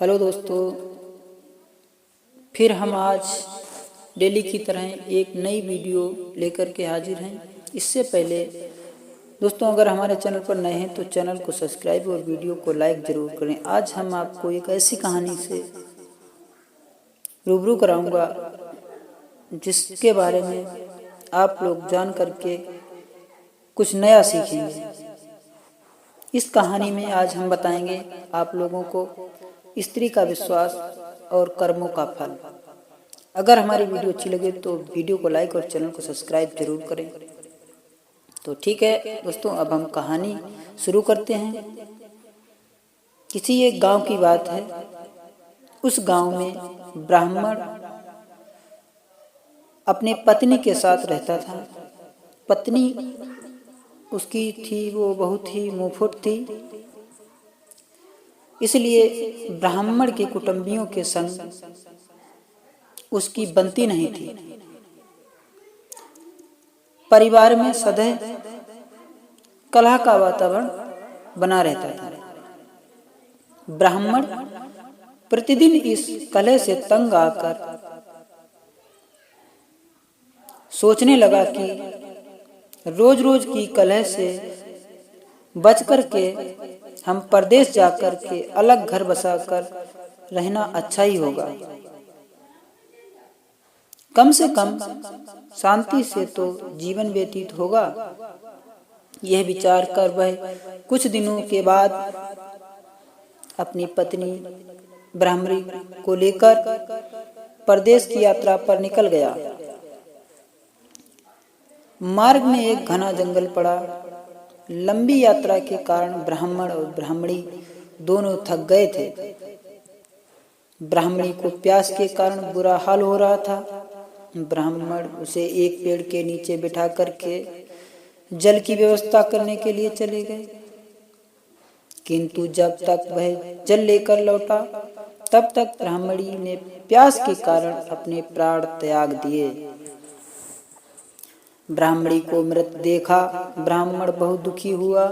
Hello दोस्तों, फिर हम आज डेली की तरह एक नई वीडियो लेकर के हाजिर हैं। इससे पहले दोस्तों, अगर हमारे चैनल पर नए हैं तो चैनल को सब्सक्राइब और वीडियो को लाइक ज़रूर करें। आज हम आपको एक ऐसी कहानी से रूबरू कराऊंगा जिसके बारे में आप लोग जान करके कुछ नया सीखेंगे। इस कहानी में आज हम बताएंगे आप लोगों को स्त्री का विश्वास और कर्मों का फल। अगर हमारी वीडियो अच्छी लगे तो वीडियो को लाइक और चैनल को सब्सक्राइब जरूर करें। तो ठीक है दोस्तों, अब हम कहानी शुरू करते हैं। किसी एक गांव की बात है। उस गांव में ब्राह्मण अपने पत्नी के साथ रहता था। पत्नी उसकी थी वो बहुत ही मुंहफुट थी, इसलिए ब्राह्मण के कुटुंबियों के संग उसकी बनती नहीं थी। परिवार में सदैव कलह का वातावरण बना रहता था। ब्राह्मण प्रतिदिन इस कलह से तंग आकर सोचने लगा कि रोज रोज की कलह से बच कर के हम परदेश जाकर के अलग घर बसाकर रहना अच्छा ही होगा। कम से कम शांति से तो जीवन व्यतीत होगा। यह विचार कर वह कुछ दिनों के बाद अपनी पत्नी ब्राह्मणी को लेकर परदेश की यात्रा पर निकल गया। मार्ग में एक घना जंगल पड़ा। लंबी यात्रा के कारण ब्राह्मण और ब्राह्मणी दोनों थक गए थे। ब्राह्मणी को प्यास के कारण बुरा हाल हो रहा था। ब्राह्मण उसे एक पेड़ के नीचे बिठा करके जल की व्यवस्था करने के लिए चले गए, किंतु जब तक वह जल लेकर लौटा तब तक ब्राह्मणी ने प्यास के कारण अपने प्राण त्याग दिए। ब्राह्मणी को मृत देखा ब्राह्मण बहुत दुखी हुआ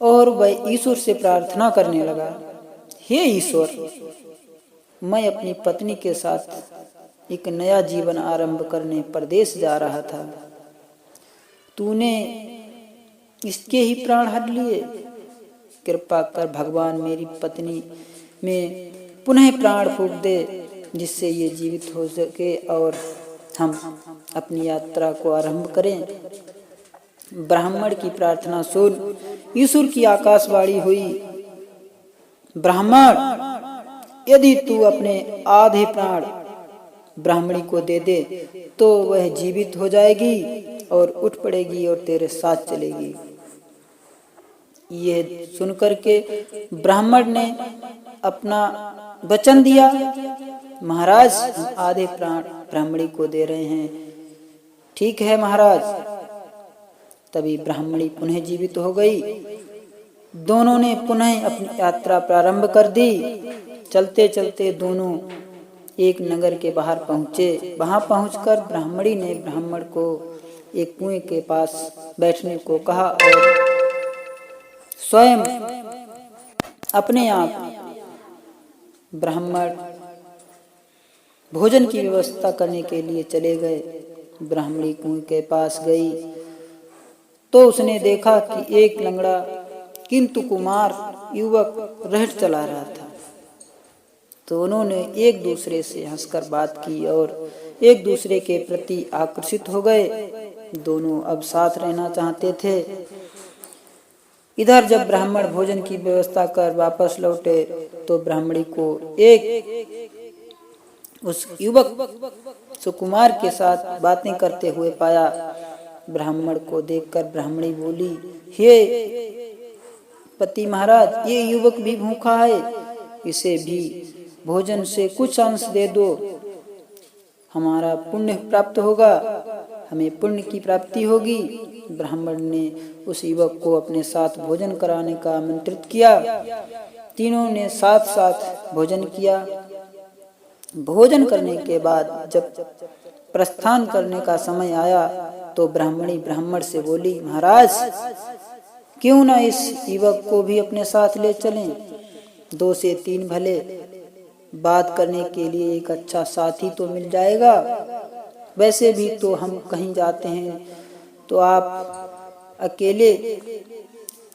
और वह ईश्वर से प्रार्थना करने लगा, हे ईश्वर, मैं अपनी पत्नी के साथ एक नया जीवन आरंभ करने परदेश जा रहा था। तूने इसके ही प्राण हर लिए। कृपा कर भगवान मेरी पत्नी में पुनः प्राण फूंक दे, जिससे ये जीवित हो सके और हम अपनी यात्रा को आरंभ करें। ब्राह्मण की प्रार्थना सुन ईश्वर की आकाशवाणी हुई, ब्राह्मण, यदि तू अपने आधे प्राण ब्राह्मणी को दे दे तो वह जीवित हो जाएगी और उठ पड़ेगी और तेरे साथ चलेगी। यह सुनकर के ब्राह्मण ने अपना वचन दिया, महाराज, हम आधे प्राण ब्राह्मणी को दे रहे हैं। ठीक है महाराज। तभी ब्राह्मणी पुनः जीवित हो गई। दोनों ने पुनः अपनी यात्रा प्रारंभ कर दी। चलते चलते दोनों एक नगर के बाहर पहुंचे। वहां पहुंचकर ब्राह्मणी ने ब्राह्मण को एक कुएं के पास बैठने को कहा और स्वयं अपने आप ब्राह्मण भोजन की व्यवस्था करने के लिए चले गए। ब्राह्मणी कुएं के पास गई तो उसने देखा कि एक लंगड़ा किंतु कुमार युवक रहट चला रहा था। दोनों ने एक दूसरे से हंसकर बात की और एक दूसरे के प्रति आकर्षित हो गए। दोनों अब साथ रहना चाहते थे। इधर जब ब्राह्मण भोजन की व्यवस्था कर वापस लौटे तो ब्राह्मणी को उस युवक सुकुमार के साथ बातें करते हुए पाया। ब्राह्मण को देखकर ब्राह्मणी बोली, हे पति महाराज, ये युवक भी भूखा है, इसे भी भोजन से कुछ अंश दे दो, हमारा पुण्य प्राप्त होगा, हमें पुण्य की प्राप्ति होगी। ब्राह्मण ने उस युवक को अपने साथ भोजन कराने का आमंत्रित किया। तीनों ने साथ साथ भोजन किया। भोजन करने के बाद जब प्रस्थान करने का समय आया तो ब्राह्मणी ब्राह्मण से बोली, महाराज, क्यों ना इस युवक को भी अपने साथ ले चलें। 2 से 3 भले बात करने के लिए एक अच्छा साथी तो मिल जाएगा। वैसे भी तो हम कहीं जाते हैं तो आप अकेले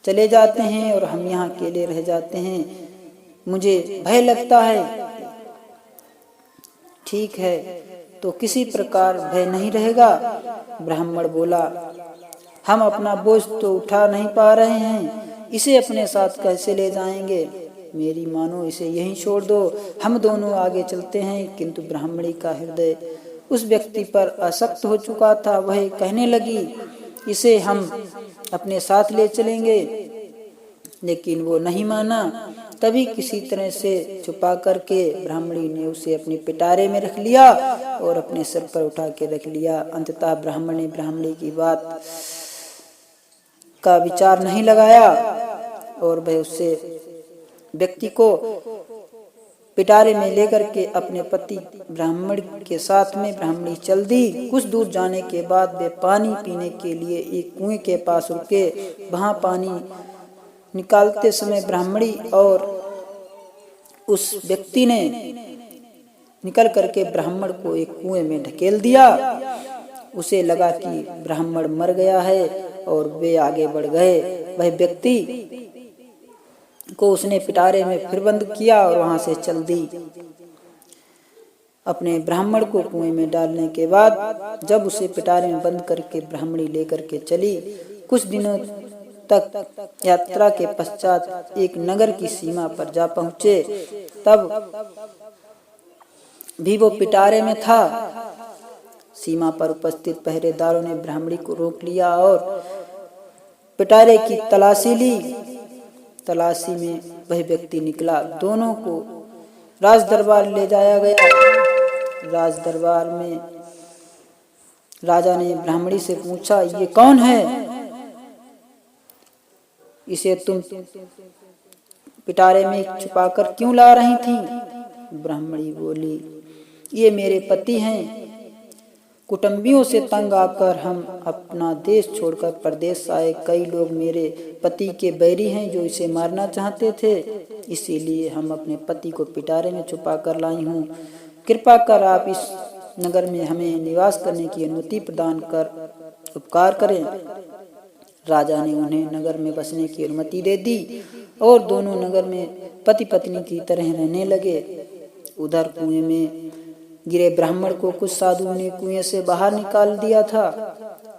चले जाते हैं और हम यहाँ अकेले रह जाते हैं। मुझे भय लगता है। ठीक है, तो किसी प्रकार भय नहीं रहेगा। ब्राह्मण बोला, हम अपना बोझ तो उठा नहीं पा रहे हैं, इसे अपने साथ कैसे ले जाएंगे? मेरी मानो इसे यहीं छोड़ दो, हम दोनों आगे चलते हैं। किंतु ब्राह्मणी का हृदय उस व्यक्ति पर आसक्त हो चुका था। वह कहने लगी, इसे हम अपने साथ ले चलेंगे, लेकिन वो नहीं माना। तभी किसी तरह से छुपा करके ब्राह्मणी ने उसे अपने पिटारे में रख लिया और अपने सर पर उठा के रख लिया। अंततः ब्राह्मण ने ब्राह्मणी की बात का विचार नहीं लगाया और वह उससे व्यक्ति को पिटारे में लेकर के अपने पति ब्राह्मण के साथ में ब्राह्मणी चल दी। कुछ दूर जाने के बाद वे पानी पीने के लिए एक कुएं के पास रुके। वहां पानी निकालते समय ब्राह्मणी और उस व्यक्ति ने निकल करके ब्राह्मण को एक कुएं में ढकेल दिया। उसे लगा कि ब्राह्मण मर गया है और वे आगे बढ़ गए। वह व्यक्ति को उसने पिटारे में फिर बंद किया और वहां से चल दी। अपने ब्राह्मण को कुएं में डालने के बाद जब उसे पिटारे में बंद करके ब्राह्मणी लेकर के चली, कुछ दिनों तक यात्रा के पश्चात एक नगर की सीमा पर जा पहुंचे। तब भी वो पिटारे में था। सीमा पर उपस्थित पहरेदारों ने ब्राह्मणी को रोक लिया और पिटारे की तलाशी ली। तलाशी में वह व्यक्ति निकला। दोनों को राज दरबार ले जाया गया। राज दरबार में राजा ने ब्राह्मणी से पूछा, ये कौन है? इसे तुम पिटारे में छुपाकर क्यों ला रही थी? ब्राह्मणी बोली, ये मेरे पति हैं। कुटुंबियों से तंग आकर हम अपना देश छोड़कर परदेश आए। कई लोग मेरे पति के बैरी हैं जो इसे मारना चाहते थे, इसीलिए हम अपने पति को पिटारे में छुपा कर लाई हूँ। कृपा कर आप इस नगर में हमें निवास करने की अनुमति प्रदान कर उपकार करें। राजा ने उन्हें नगर में बसने की अनुमति दे दी और दोनों नगर में पति पत्नी की तरह रहने लगे। उधर कुएं में गिरे ब्राह्मण को कुछ साधुओं ने कुएं से बाहर निकाल दिया था।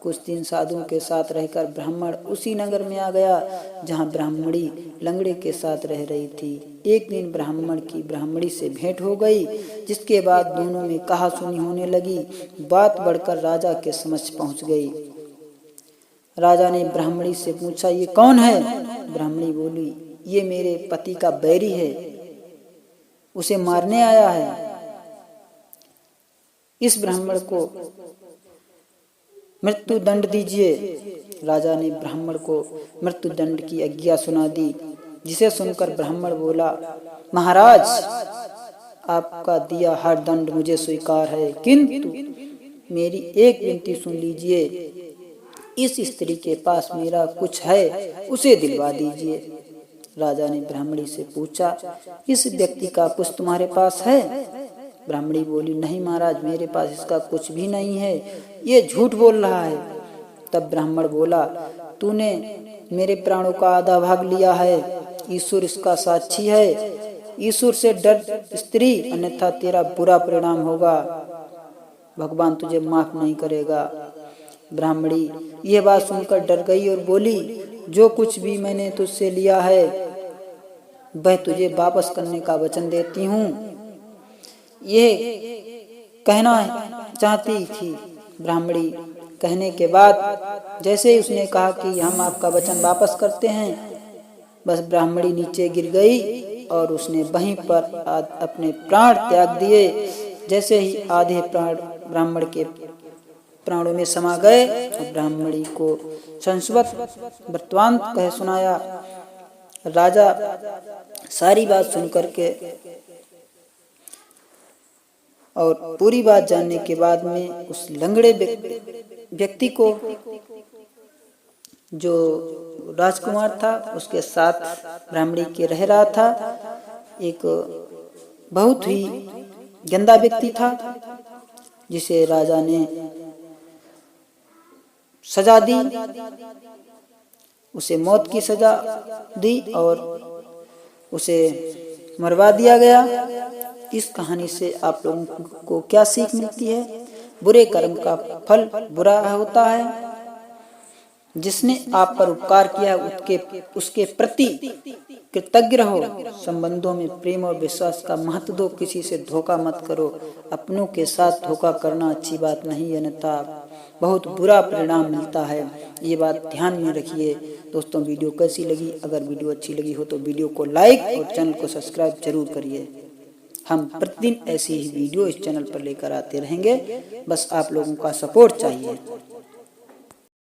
कुछ दिन साधुओं के साथ रहकर ब्राह्मण उसी नगर में आ गया जहां ब्राह्मणी लंगड़े के साथ रह रही थी। एक दिन ब्राह्मण की ब्राह्मणी से भेंट हो गई, जिसके बाद दोनों में कहा सुनी होने लगी। बात बढ़कर राजा के समक्ष पहुंच गई। राजा ने ब्राह्मणी से पूछा, ये कौन है? ब्राह्मणी बोली, ये मेरे पति का बैरी है, उसे मारने आया है। इस ब्राह्मण को मृत्यु दंड दीजिए। राजा ने ब्राह्मण को मृत्यु दंड की आज्ञा सुना दी, जिसे सुनकर ब्राह्मण बोला, महाराज, आपका दिया हर दंड मुझे स्वीकार है, किंतु मेरी एक विनती सुन लीजिए। इस स्त्री के पास मेरा कुछ है, उसे दिलवा दीजिए। राजा ने ब्राह्मणी से पूछा, इस व्यक्ति का कुछ तुम्हारे पास है? ब्राह्मणी बोली, नहीं महाराज, मेरे पास इसका कुछ भी नहीं है, ये झूठ बोल रहा है। तब ब्राह्मण बोला, तूने मेरे प्राणों का आधा भाग लिया है, ईश्वर इसका साक्षी है। ईश्वर से डर स्त्री, अन्यथा तेरा बुरा परिणाम होगा, भगवान तुझे माफ नहीं करेगा। ब्राह्मणी यह बात सुनकर डर गई और बोली, जो कुछ भी मैंने तुझसे लिया है वह तुझे वापस करने का वचन देती हूँ। यह कहना चाहती थी ब्राह्मणी। कहने के बाद जैसे ही उसने कहा कि हम आपका वचन वापस करते हैं, बस ब्राह्मणी नीचे गिर गई और उसने वहीं पर अपने प्राण त्याग दिए। जैसे ही आधे प्राण ब्राह्मण के प्राणों में समा गए और ब्राह्मणी को संस्वत वृत्तांत कह सुनाया। राजा सारी बात सुनकर के और पूरी बात जानने के बाद में उस लंगड़े व्यक्ति को, जो राजकुमार था, उसके साथ ब्राह्मणी के रह रहा था, एक बहुत ही गंदा व्यक्ति था, जिसे राजा ने सजा दी, उसे मौत की सजा दी और उसे मरवा दिया गया। इस कहानी से आप लोगों को क्या सीख मिलती है? बुरे कर्म का फल बुरा होता है। जिसने आप पर उपकार किया उसके प्रति कृतज्ञ रहो। संबंधों में प्रेम और विश्वास का महत्व दो। किसी से धोखा मत करो। अपनों के साथ धोखा करना अच्छी बात नहीं, अन्यथा बहुत बुरा परिणाम मिलता है। ये बात ध्यान में रखिए। दोस्तों, वीडियो कैसी लगी? अगर वीडियो अच्छी लगी हो तो वीडियो को लाइक और चैनल को सब्सक्राइब जरूर करिए। हम प्रतिदिन ऐसी ही वीडियो इस चैनल पर लेकर आते रहेंगे, बस आप लोगों का सपोर्ट चाहिए।